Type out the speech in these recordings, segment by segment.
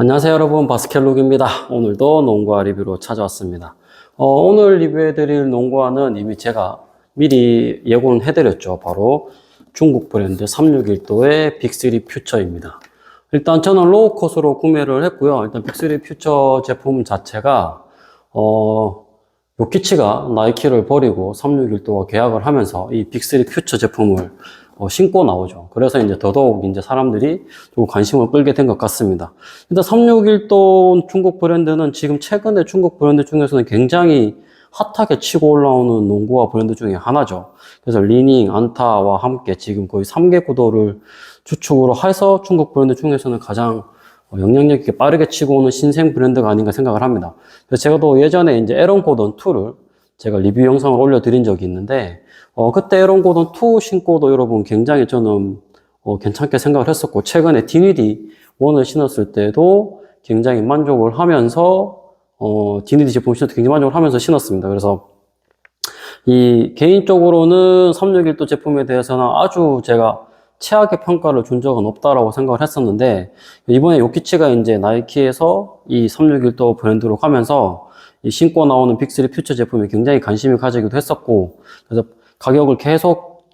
안녕하세요 여러분, 바스켓룩입니다. 오늘도 농구화 리뷰로 찾아왔습니다. 오늘 리뷰해드릴 농구화는 이미 제가 미리 예고는 해드렸죠. 바로 중국 브랜드 361도의 빅3 퓨처입니다. 일단 저는 로우컷으로 구매를 했고요. 일단 빅3 퓨처 제품 자체가 요키치가 나이키를 버리고 361도와 계약을 하면서 이 빅3 퓨처 제품을 신고 나오죠. 그래서 이제 더더욱 이제 사람들이 좀 관심을 끌게 된 것 같습니다. 일단 361도 중국 브랜드는 지금 최근에 중국 브랜드 중에서는 굉장히 핫하게 치고 올라오는 농구화 브랜드 중에 하나죠. 그래서 리닝, 안타와 함께 지금 거의 3개 구도를 주축으로 해서 중국 브랜드 중에서는 가장 영향력 있게 빠르게 치고 오는 신생 브랜드가 아닌가 생각을 합니다. 그래서 제가 또 예전에 이제 에런 고던 2를 제가 리뷰 영상을 올려드린 적이 있는데, 그때 에런 고던 2 신고도 여러분 굉장히 저는 괜찮게 생각을 했었고, 최근에 디니디 1을 신었을 때도 굉장히 만족을 하면서, 디니디 제품 신을 때 굉장히 만족을 하면서 신었습니다. 그래서 이 개인적으로는 361도 제품에 대해서는 아주 제가 최악의 평가를 준 적은 없다라고 생각을 했었는데, 이번에 요키치가 이제 나이키에서 이 361도 브랜드로 가면서 이 신고 나오는 빅3 퓨처 제품에 굉장히 관심을 가지기도 했었고, 그래서 가격을 계속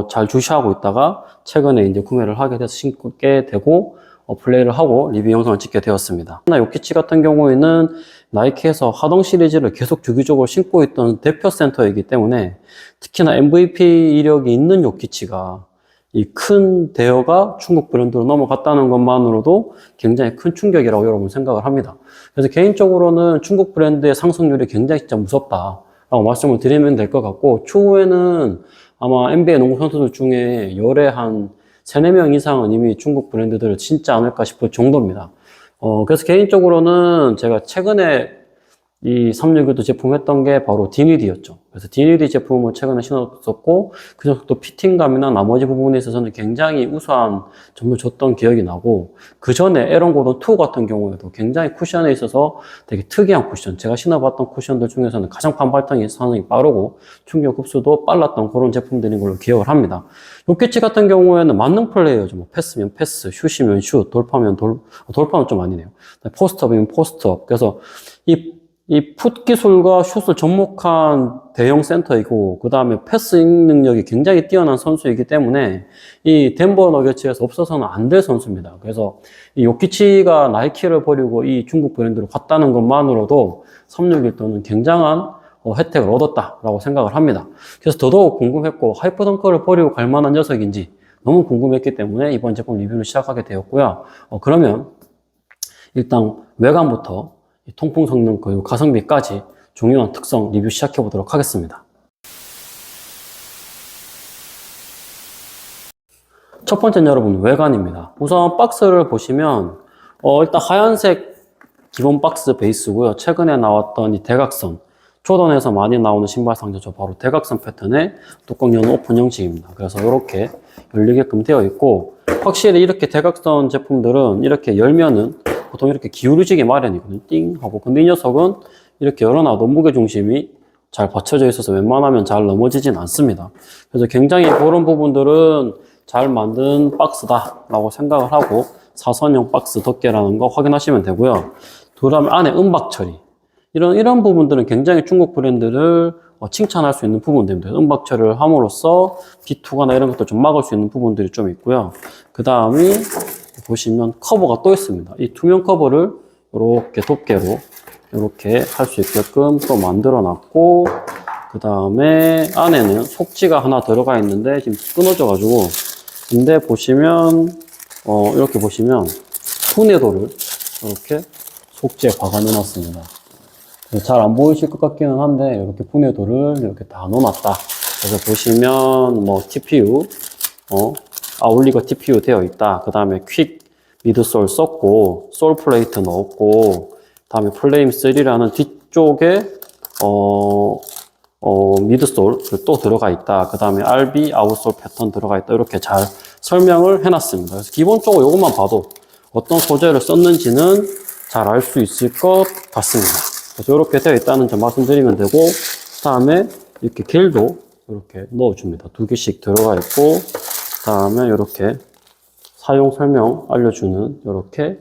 잘 주시하고 있다가 최근에 이제 구매를 하게 돼서 신게 되고 플레이를 하고 리뷰 영상을 찍게 되었습니다. 요키치 같은 경우에는 나이키에서 하동 시리즈를 계속 주기적으로 신고 있던 대표 센터이기 때문에, 특히나 MVP 이력이 있는 요키치가 이 큰 대여가 중국 브랜드로 넘어갔다는 것만으로도 굉장히 큰 충격이라고 여러분 생각을 합니다. 그래서 개인적으로는 중국 브랜드의 상승률이 굉장히 진짜 무섭다라고 말씀을 드리면 될 것 같고, 추후에는 아마 NBA 농구 선수들 중에 열에 한 3, 4명 이상은 이미 중국 브랜드들을 신지 않을까 싶을 정도입니다. 그래서 개인적으로는 제가 최근에 이 361도 제품 했던 게 바로 디니디였죠. 그래서 디니디 제품을 최근에 신었었고, 그 녀석도 피팅감이나 나머지 부분에 있어서는 굉장히 우수한 점을 줬던 기억이 나고, 그 전에 에런 고던 2 같은 경우에도 굉장히 쿠션에 있어서 되게 특이한 쿠션, 제가 신어봤던 쿠션들 중에서는 가장 반발성이 상당히 빠르고 충격 흡수도 빨랐던 그런 제품들인 걸로 기억을 합니다. 요키치 같은 경우에는 만능 플레이어죠. 뭐 패스면 패스, 슛이면 슛, 돌파면 돌파는 좀 아니네요. 포스트업이면 포스트업. 그래서 이 풋 기술과 슛을 접목한 대형 센터이고, 그 다음에 패스ing 능력이 굉장히 뛰어난 선수이기 때문에 이 덴버 너게츠에서 없어서는 안 될 선수입니다. 그래서 이 요키치가 나이키를 버리고 이 중국 브랜드로 갔다는 것만으로도 361도는 굉장한 혜택을 얻었다라고 생각을 합니다. 그래서 더더욱 궁금했고, 하이퍼덩커를 버리고 갈 만한 녀석인지 너무 궁금했기 때문에 이번 제품 리뷰를 시작하게 되었고요. 그러면 일단 외관부터 통풍 성능 그리고 가성비까지 중요한 특성 리뷰 시작해 보도록 하겠습니다. 첫 번째는 여러분 외관입니다. 우선 박스를 보시면 일단 하얀색 기본 박스 베이스고요. 최근에 나왔던 이 대각선, 조던에서 많이 나오는 신발 상자죠. 바로 대각선 패턴의 뚜껑 여는 오픈 형식입니다. 그래서 이렇게 열리게끔 되어 있고, 확실히 이렇게 대각선 제품들은 이렇게 열면은 보통 이렇게 기울어지게 마련이거든요. 띵 하고. 근데 이 녀석은 이렇게 열어놔도 무게중심이 잘 받쳐져 있어서 웬만하면 잘 넘어지진 않습니다. 그래서 굉장히 그런 부분들은 잘 만든 박스다라고 생각을 하고, 사선형 박스 덮개라는 거 확인하시면 되고요. 그 다음에 안에 음박 처리. 이런 부분들은 굉장히 중국 브랜드를 칭찬할 수 있는 부분들입니다. 음박 처리를 함으로써 비투가나 이런 것들 좀 막을 수 있는 부분들이 좀 있고요. 그 다음에 보시면 커버가 또 있습니다. 이 투명 커버를 이렇게 덮개로 이렇게 할 수 있게끔 또 만들어 놨고, 그 다음에 안에는 속지가 하나 들어가 있는데 지금 끊어져 가지고, 근데 보시면 이렇게 보시면 분해도를 이렇게 속지에 박아 넣어놨습니다. 잘 안 보이실 것 같기는 한데 이렇게 분해도를 이렇게 다 넣어놨다. 그래서 보시면 뭐 TPU 아울리거 TPU 되어 있다. 그 다음에 퀵 미드솔 썼고, 솔 플레이트 넣었고, 다음에 플레임 3라는 뒤쪽에 미드솔 또 들어가 있다. 그 다음에 RB 아웃솔 패턴 들어가 있다. 이렇게 잘 설명을 해놨습니다. 그래서 기본적으로 이것만 봐도 어떤 소재를 썼는지는 잘 알 수 있을 것 같습니다. 그래서 이렇게 되어 있다는 점 말씀드리면 되고, 그 다음에 이렇게 겔도 이렇게 넣어줍니다. 2개씩 들어가 있고, 그 다음에 이렇게 사용 설명 알려주는 이렇게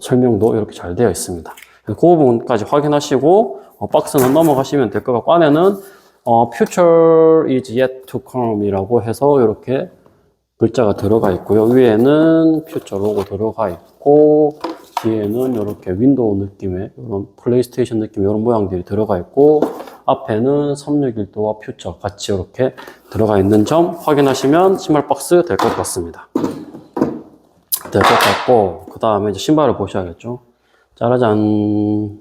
설명도 이렇게 잘 되어 있습니다. 그 부분까지 확인하시고 박스는 넘어가시면 될 것 같고, 안에는 Future is yet to come 이라고 해서 이렇게 글자가 들어가 있고요. 위에는 Future 로고 들어가 있고, 뒤에는 이렇게 윈도우 느낌의 이런 플레이스테이션 느낌의 이런 모양들이 들어가 있고, 앞에는 361도와 퓨처 같이 이렇게 들어가 있는 점 확인하시면 신발 박스 될 것 같습니다. 될 것 같고, 그 다음에 이제 신발을 보셔야겠죠. 짜라잔.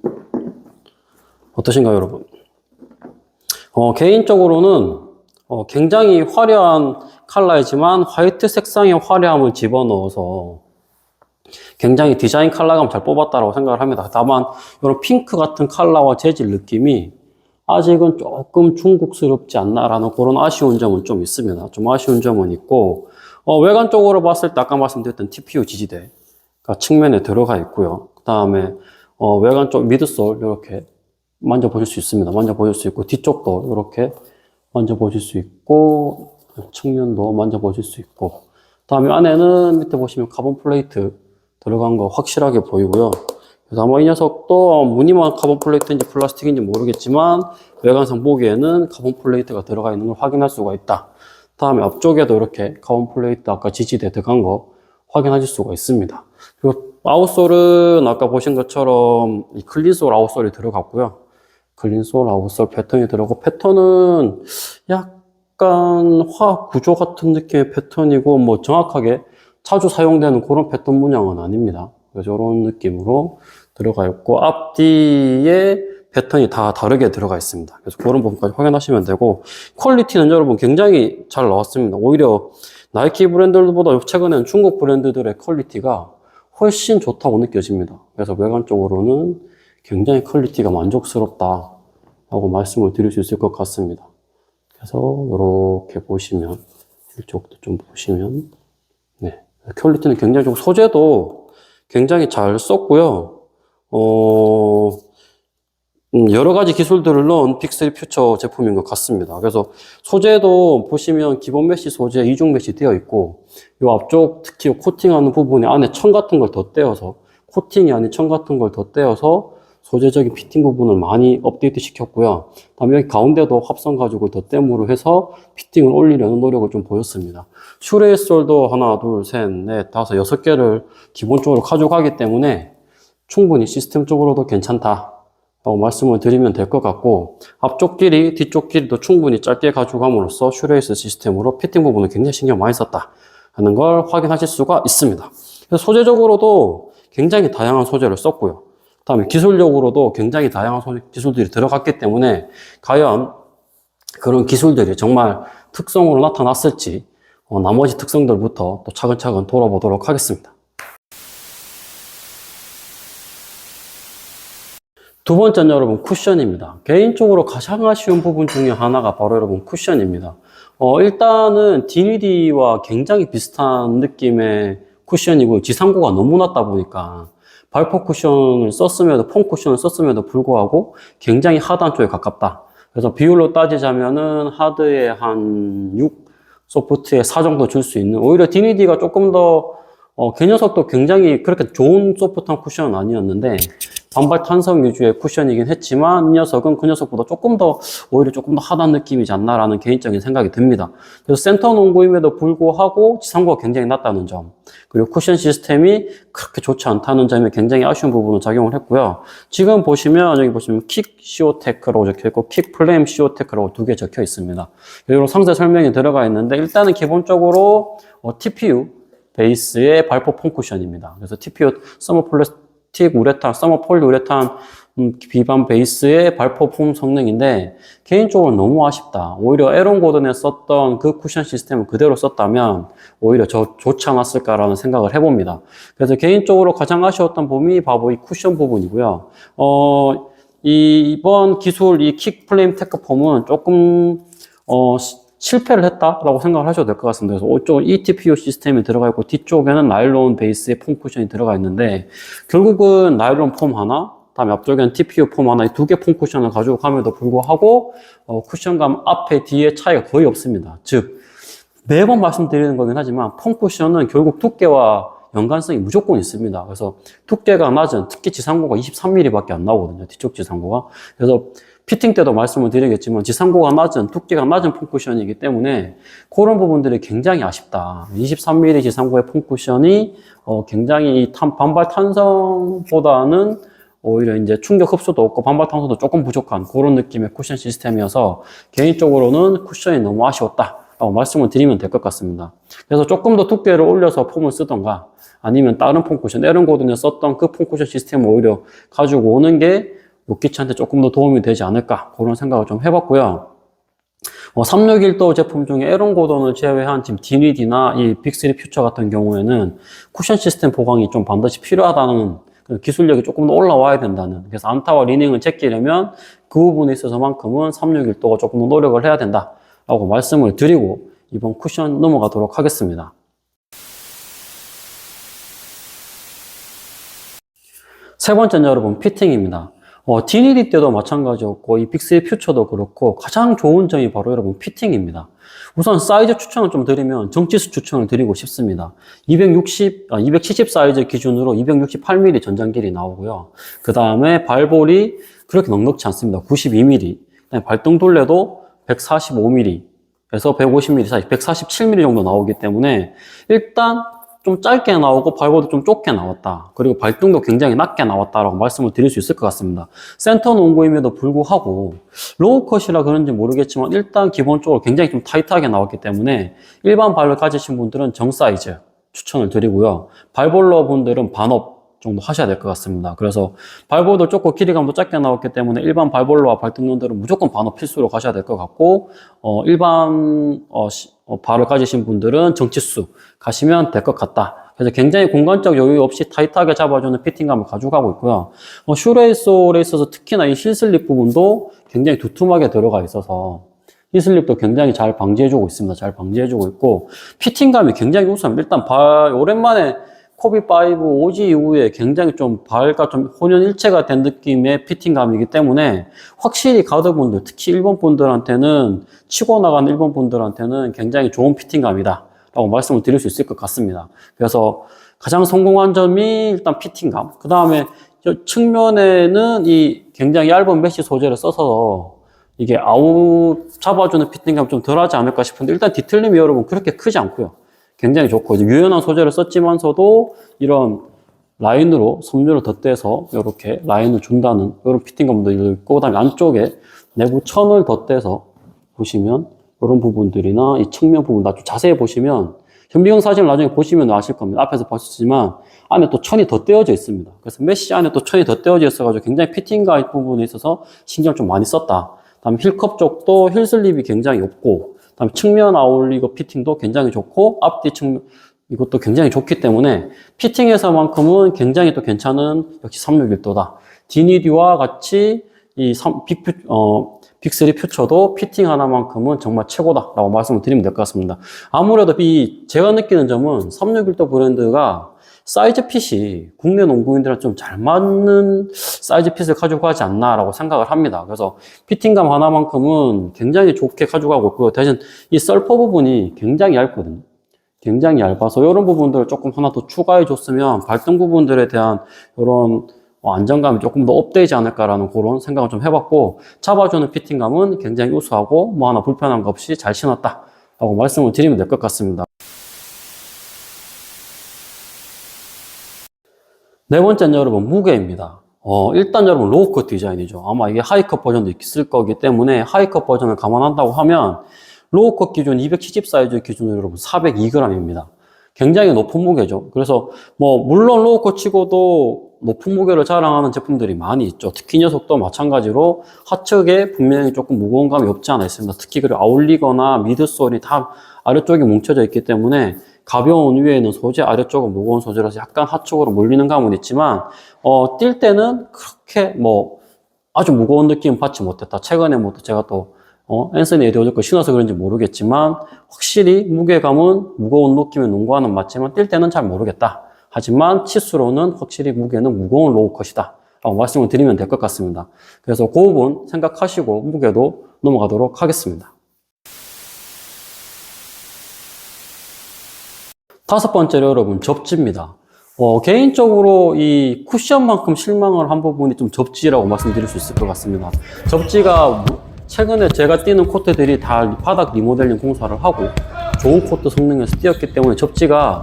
어떠신가요, 여러분? 개인적으로는 굉장히 화려한 컬러이지만 화이트 색상의 화려함을 집어넣어서 굉장히 디자인 컬러감 잘 뽑았다고 생각을 합니다. 다만 이런 핑크 같은 컬러와 재질 느낌이 아직은 조금 중국스럽지 않나라는 그런 아쉬운 점은 좀 있습니다. 좀 아쉬운 점은 있고, 외관 쪽으로 봤을 때 아까 말씀드렸던 TPU 지지대가 측면에 들어가 있고요. 그 다음에 외관 쪽 미드솔 이렇게 만져보실 수 있습니다. 만져보실 수 있고, 뒤쪽도 이렇게 만져보실 수 있고, 측면도 만져보실 수 있고, 그 다음에 안에는 밑에 보시면 카본 플레이트 들어간 거 확실하게 보이고요. 그래서 아마 이 녀석도 무늬만 카본 플레이트인지 플라스틱인지 모르겠지만 외관상 보기에는 카본 플레이트가 들어가 있는 걸 확인할 수가 있다. 다음에 앞쪽에도 이렇게 카본 플레이트 아까 지지대 들어간 거 확인하실 수가 있습니다. 그리고 아웃솔은 아까 보신 것처럼 이 클린솔 아웃솔이 들어갔고요. 클린솔 아웃솔 패턴이 들어가고, 패턴은 약간 화학 구조 같은 느낌의 패턴이고, 뭐 정확하게 자주 사용되는 그런 패턴 문양은 아닙니다. 그래서 이런 느낌으로 들어가 있고, 앞뒤에 패턴이 다 다르게 들어가 있습니다. 그래서 그런 부분까지 확인하시면 되고, 퀄리티는 여러분 굉장히 잘 나왔습니다. 오히려 나이키 브랜드보다 최근에는 중국 브랜드들의 퀄리티가 훨씬 좋다고 느껴집니다. 그래서 외관적으로는 굉장히 퀄리티가 만족스럽다라고 말씀을 드릴 수 있을 것 같습니다. 그래서 이렇게 보시면, 이쪽도 좀 보시면, 네. 퀄리티는 굉장히 좋고, 소재도 굉장히 잘 썼고요. 여러 가지 기술들을 넣은 빅3 퓨처 제품인 것 같습니다. 그래서 소재도 보시면 기본 메쉬 소재 이중 메쉬 되어 있고, 이 앞쪽 특히 코팅하는 부분에 안에 천 같은 걸 더 떼어서, 코팅이 아닌 천 같은 걸 더 떼어서 소재적인 피팅 부분을 많이 업데이트 시켰고요. 다음에 여기 가운데도 합성 가죽을 더 땜으로 해서 피팅을 올리려는 노력을 좀 보였습니다. 슈레이솔도 하나, 둘, 셋, 넷, 다섯, 6개를 기본적으로 가져가기 때문에 충분히 시스템적으로도 괜찮다라고 말씀을 드리면 될 것 같고, 앞쪽 길이, 뒤쪽 길이도 충분히 짧게 가져감으로써 슈레이스 시스템으로 피팅 부분을 굉장히 신경 많이 썼다 하는 걸 확인하실 수가 있습니다. 그래서 소재적으로도 굉장히 다양한 소재를 썼고요. 다음에 기술력으로도 굉장히 다양한 기술들이 들어갔기 때문에 과연 그런 기술들이 정말 특성으로 나타났을지 나머지 특성들부터 또 차근차근 돌아보도록 하겠습니다. 두 번째는 여러분 쿠션입니다. 개인적으로 가장 아쉬운 부분 중에 하나가 바로 여러분 쿠션입니다. 일단은 DND와 굉장히 비슷한 느낌의 쿠션이고, 지상고가 너무 낮다 보니까 발포 쿠션을 썼음에도, 폼 쿠션을 썼음에도 불구하고 굉장히 하드한 쪽에 가깝다. 그래서 비율로 따지자면은 하드에 한 6, 소프트에 4 정도 줄 수 있는, 오히려 DND가 조금 더 그 녀석도 굉장히 그렇게 좋은 소프트한 쿠션은 아니었는데 반발 탄성 위주의 쿠션이긴 했지만, 이 녀석은 그 녀석보다 오히려 조금 더 하단 느낌이지 않나라는 개인적인 생각이 듭니다. 그래서 센터 농구임에도 불구하고 지상고가 굉장히 낮다는 점, 그리고 쿠션 시스템이 그렇게 좋지 않다는 점에 굉장히 아쉬운 부분을 작용을 했고요. 지금 보시면, 여기 보시면 킥 시오테크라고 적혀 있고, 킥 플레임 시오테크라고 2개 적혀 있습니다. 이런 상세 설명이 들어가 있는데, 일단은 기본적으로 TPU 베이스의 발포 폼 쿠션입니다. 그래서 TPU 서머 플라스틱 우레탄, 서머 폴리 우레탄 비반 베이스의 발포 폼 성능인데, 개인적으로 너무 아쉽다. 오히려 에런 고든에 썼던 그 쿠션 시스템을 그대로 썼다면 오히려 좋지 않았을까라는 생각을 해봅니다. 그래서 개인적으로 가장 아쉬웠던 부분이 바로 이 쿠션 부분이고요. 이번 기술, 이 킥 플레임 테크 폼은 조금 실패를 했다라고 생각을 하셔도 될 것 같습니다. 그래서 이쪽 eTPU 시스템이 들어가 있고, 뒤쪽에는 나일론 베이스의 폼 쿠션이 들어가 있는데, 결국은 나일론 폼 하나, 다음에 앞쪽에는 TPU 폼 하나, 이 2개 폼 쿠션을 가지고 감에도 불구하고 쿠션감 앞에 뒤에 차이가 거의 없습니다. 즉 매번 말씀드리는 거긴 하지만 폼 쿠션은 결국 두께와 연관성이 무조건 있습니다. 그래서 두께가 낮은, 특히 지상고가 23mm밖에 안 나오거든요. 뒤쪽 지상고가. 그래서 피팅 때도 말씀을 드리겠지만 지상고가 낮은, 두께가 낮은 폼쿠션이기 때문에 그런 부분들이 굉장히 아쉽다. 23mm 지상고의 폼쿠션이 굉장히 반발 탄성보다는 오히려 이제 충격 흡수도 없고 반발 탄소도 조금 부족한 그런 느낌의 쿠션 시스템이어서 개인적으로는 쿠션이 너무 아쉬웠다 라고 말씀을 드리면 될 것 같습니다. 그래서 조금 더 두께를 올려서 폼을 쓰던가 아니면 다른 폼 쿠션, 에런 고든에 썼던 그 폼 쿠션 시스템을 오히려 가지고 오는 게 요키치한테 조금 더 도움이 되지 않을까 그런 생각을 좀 해봤고요. 361도 제품 중에 에런 고든을 제외한 지금 디니디나 이 빅3 퓨처 같은 경우에는 쿠션 시스템 보강이 좀 반드시 필요하다는 기술력이 조금 더 올라와야 된다는, 그래서 안타와 리닝을 제끼려면 그 부분에 있어서만큼은 361도가 조금 더 노력을 해야 된다라고 말씀을 드리고 이번 쿠션 넘어가도록 하겠습니다. 세 번째는 여러분 피팅입니다. 디니디 때도 마찬가지였고 이 빅3 퓨처도 그렇고 가장 좋은 점이 바로 여러분 피팅입니다. 우선 사이즈 추천을 좀 드리면 정치수 추천을 드리고 싶습니다. 270 사이즈 기준으로 268mm 전장길이 나오고요. 그 다음에 발볼이 그렇게 넉넉지 않습니다. 92mm. 그다음에 발등둘레도 145mm에서 150mm 사이, 147mm 정도 나오기 때문에 일단 좀 짧게 나오고 발볼도 좀 좁게 나왔다. 그리고 발등도 굉장히 낮게 나왔다라고 말씀을 드릴 수 있을 것 같습니다. 센터 농구임에도 불구하고 로우 컷이라 그런지 모르겠지만 일단 기본적으로 굉장히 좀 타이트하게 나왔기 때문에 일반 발을 가지신 분들은 정 사이즈 추천을 드리고요. 발볼러 분들은 반업 정도 하셔야 될 것 같습니다. 그래서 발볼도 좁고 길이감도 짧게 나왔기 때문에 일반 발볼러와 발등용들은 무조건 반업 필수로 가셔야 될 것 같고 일반 발을 가지신 분들은 정치수 가시면 될 것 같다. 그래서 굉장히 공간적 여유 없이 타이트하게 잡아주는 피팅감을 가져가고 있고요. 슈레이솔에 있어서 특히나 이 힐슬립 부분도 굉장히 두툼하게 들어가 있어서 힐슬립도 굉장히 잘 방지해주고 있습니다. 잘 방지해주고 있고 피팅감이 굉장히 우수합니다. 일단 오랜만에 코비5 오지 이후에 굉장히 좀 발과 좀 혼연일체가 된 느낌의 피팅감이기 때문에 확실히 가드분들, 특히 일본 분들한테는 치고 나간 일본 분들한테는 굉장히 좋은 피팅감이다 라고 말씀을 드릴 수 있을 것 같습니다. 그래서 가장 성공한 점이 일단 피팅감, 그 다음에 측면에는 이 굉장히 얇은 메쉬 소재를 써서 이게 아웃 잡아주는 피팅감이 좀 덜하지 않을까 싶은데 일단 뒤틀림이 여러분 그렇게 크지 않고요. 굉장히 좋고 유연한 소재를 썼지만서도 이런 라인으로 섬유를 덧대서 이렇게 라인을 준다는 이런 피팅감도 있고, 그다음에 안쪽에 내부 천을 덧대서 보시면 이런 부분들이나 이 측면 부분 아주 자세히 보시면 현미경 사진을 나중에 보시면 아실 겁니다. 앞에서 보셨지만 안에 또 천이 덧대어져 있습니다. 그래서 메쉬 안에 또 천이 덧대어져 있어가지고 굉장히 피팅감 부분에 있어서 신경 좀 많이 썼다. 다음 힐컵 쪽도 힐슬립이 굉장히 없고, 다음 측면 아울리거 피팅도 굉장히 좋고 앞뒤 측면 이것도 굉장히 좋기 때문에 피팅에서만큼은 굉장히 또 괜찮은 역시 361도다. 디니디와 같이 이 빅3 퓨처도 피팅 하나만큼은 정말 최고다라고 말씀을 드리면 될 것 같습니다. 아무래도 제가 느끼는 점은 361도 브랜드가 사이즈 핏이 국내 농구인들한테 좀 잘 맞는 사이즈 핏을 가지고 가지 않나라고 생각을 합니다. 그래서 피팅감 하나만큼은 굉장히 좋게 가져가고 있고요. 대신 이 썰퍼 부분이 굉장히 얇거든요. 굉장히 얇아서 이런 부분들을 조금 하나 더 추가해 줬으면 발등 부분들에 대한 이런 안정감이 조금 더 업되지 않을까라는 그런 생각을 좀 해봤고, 잡아주는 피팅감은 굉장히 우수하고 뭐 하나 불편한 거 없이 잘 신었다라고 말씀을 드리면 될 것 같습니다. 네 번째는 여러분 무게입니다. 일단 여러분 로우컷 디자인이죠. 아마 이게 하이컷 버전도 있을 거기 때문에 하이컷 버전을 감안한다고 하면 로우컷 기준 270 사이즈 기준으로 여러분 402g입니다. 굉장히 높은 무게죠. 그래서 물론 로우컷 치고도 높은 무게를 자랑하는 제품들이 많이 있죠. 특히 이 녀석도 마찬가지로 하측에 분명히 조금 무거운 감이 없지 않아 있습니다. 특히 그리고 아울리거나 미드솔이 다 아래쪽에 뭉쳐져 있기 때문에 가벼운 위에는 소재, 아래쪽은 무거운 소재라서 약간 하측으로 몰리는 감은 있지만 뛸 때는 그렇게 아주 무거운 느낌 받지 못했다. 최근에 제가 또 앤서니 에드워즈 거 신어서 그런지 모르겠지만 확실히 무게감은 무거운 느낌의 농구화는 맞지만 뛸 때는 잘 모르겠다. 하지만 치수로는 확실히 무게는 무거운 로우컷이다 라고 말씀을 드리면 될 것 같습니다. 그래서 그 부분 생각하시고 무게도 넘어가도록 하겠습니다. 다섯 번째로 여러분 접지입니다. 개인적으로 이 쿠션만큼 실망을 한 부분이 좀 접지라고 말씀드릴 수 있을 것 같습니다. 접지가 최근에 제가 뛰는 코트들이 다 바닥 리모델링 공사를 하고 좋은 코트 성능에서 뛰었기 때문에 접지가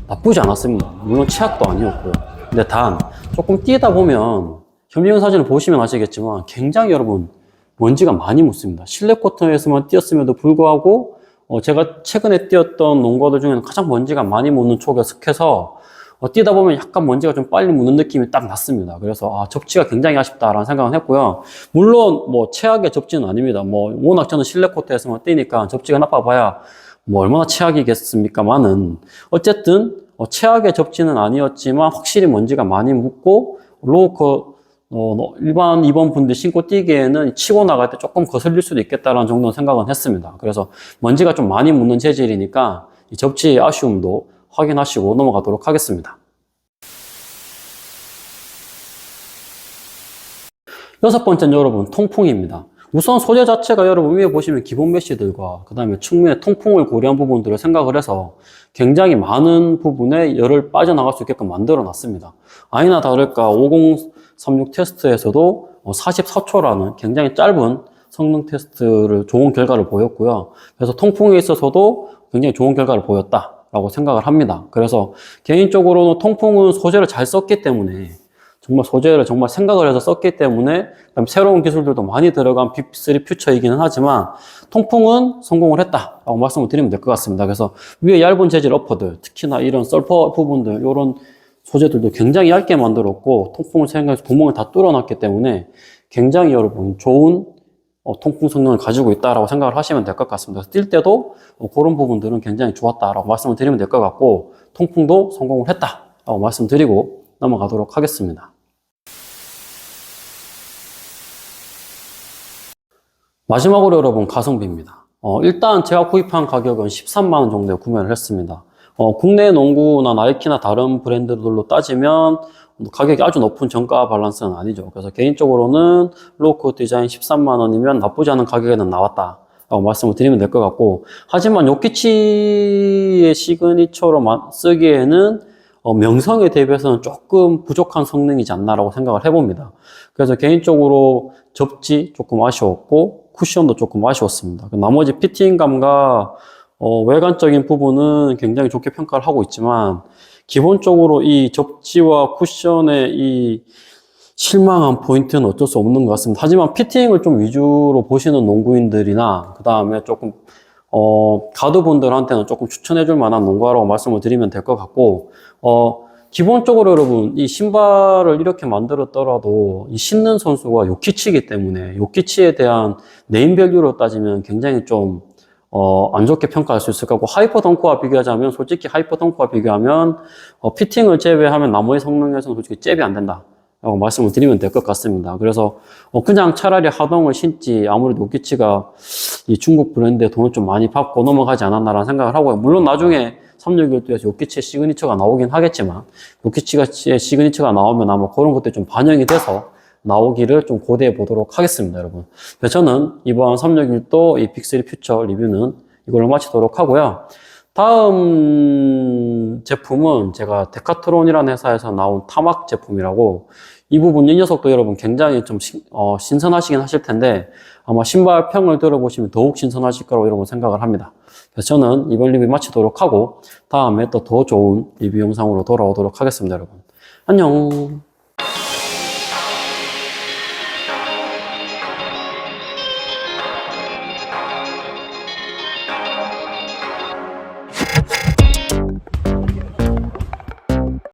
나쁘지 않았습니다. 물론 최악도 아니었고요. 근데 단 조금 뛰다 보면 현미경 사진을 보시면 아시겠지만 굉장히 여러분 먼지가 많이 묻습니다. 실내 코트에서만 뛰었음에도 불구하고 제가 최근에 뛰었던 농구화들 중에는 가장 먼지가 많이 묻는 쪽에 속해서 뛰다 보면 약간 먼지가 좀 빨리 묻는 느낌이 딱 났습니다. 그래서 접지가 굉장히 아쉽다라는 생각은 했고요. 물론 뭐 최악의 접지는 아닙니다. 뭐 워낙 저는 실내 코트에서만 뛰니까 접지가 나빠봐야 뭐 얼마나 최악이겠습니까만은 어쨌든 최악의 접지는 아니었지만 확실히 먼지가 많이 묻고 일반 입원분들 신고 뛰기에는 치고 나갈 때 조금 거슬릴 수도 있겠다라는 정도는 생각은 했습니다. 그래서 먼지가 좀 많이 묻는 재질이니까 이 접지의 아쉬움도 확인하시고 넘어가도록 하겠습니다. 여섯 번째는 여러분 통풍입니다. 우선 소재 자체가 여러분 위에 보시면 기본 메쉬들과 그 다음에 측면의 통풍을 고려한 부분들을 생각을 해서 굉장히 많은 부분에 열을 빠져나갈 수 있게끔 만들어 놨습니다. 아니나 다를까 5036 테스트에서도 44초라는 굉장히 짧은 성능 테스트를 좋은 결과를 보였고요. 그래서 통풍에 있어서도 굉장히 좋은 결과를 보였다라고 생각을 합니다. 그래서 개인적으로는 통풍은 소재를 잘 썼기 때문에 정말 소재를 정말 생각을 해서 썼기 때문에 새로운 기술들도 많이 들어간 빅3 퓨처이기는 하지만 통풍은 성공을 했다라고 말씀을 드리면 될 것 같습니다. 그래서 위에 얇은 재질 어퍼들, 특히나 이런 설퍼 부분들, 이런 소재들도 굉장히 얇게 만들었고 통풍을 생각해서 구멍을 다 뚫어놨기 때문에 굉장히 여러분 좋은 통풍 성능을 가지고 있다라고 생각을 하시면 될 것 같습니다. 그래서 뛸 때도 그런 부분들은 굉장히 좋았다라고 말씀을 드리면 될 것 같고 통풍도 성공을 했다라고 말씀드리고 넘어가도록 하겠습니다. 마지막으로 여러분 가성비입니다. 일단 제가 구입한 가격은 13만원 정도에 구매를 했습니다. 국내 농구나 나이키나 다른 브랜드들로 따지면 가격이 아주 높은 정가 밸런스는 아니죠. 그래서 개인적으로는 로우컷 디자인 13만원이면 나쁘지 않은 가격에는 나왔다 라고 말씀을 드리면 될 것 같고, 하지만 요키치의 시그니처로 쓰기에는 명성에 대비해서는 조금 부족한 성능이지 않나라고 생각을 해봅니다. 그래서 개인적으로 접지 조금 아쉬웠고 쿠션도 조금 아쉬웠습니다. 나머지 피팅감과 외관적인 부분은 굉장히 좋게 평가를 하고 있지만 기본적으로 이 접지와 쿠션의 이 실망한 포인트는 어쩔 수 없는 것 같습니다. 하지만 피팅을 좀 위주로 보시는 농구인들이나 그 다음에 조금 가드분들한테는 조금 추천해줄 만한 농구화라고 말씀을 드리면 될 것 같고, 기본적으로 여러분 이 신발을 이렇게 만들었더라도 이 신는 선수가 요키치이기 때문에 요키치에 대한 네임밸류로 따지면 굉장히 좀 안 좋게 평가할 수 있을 것 같고, 하이퍼 덩크와 비교하자면 솔직히 하이퍼 덩크와 비교하면 피팅을 제외하면 나머지 성능에서는 솔직히 잽이 안 된다 라고 말씀을 드리면 될 것 같습니다. 그래서 그냥 차라리 하동을 신지, 아무래도 요키치가 이 중국 브랜드에 돈을 좀 많이 받고 넘어가지 않았나라는 생각을 하고요. 물론 나중에 361에서 요키치의 시그니처가 나오긴 하겠지만 요키치의 시그니처가 나오면 아마 그런 것들이 좀 반영이 돼서 나오기를 좀 고대해 보도록 하겠습니다, 여러분. 저는 이번 361도 이 빅3 퓨처 리뷰는 이걸로 마치도록 하고요. 다음 제품은 제가 데카트론이라는 회사에서 나온 타막 제품이라고, 이 부분 이 녀석도 여러분 굉장히 좀 신선하시긴 하실 텐데 아마 신발 평을 들어보시면 더욱 신선하실 거라고 여러분 생각을 합니다. 그래서 저는 이번 리뷰 마치도록 하고 다음에 또 더 좋은 리뷰 영상으로 돌아오도록 하겠습니다, 여러분. 안녕.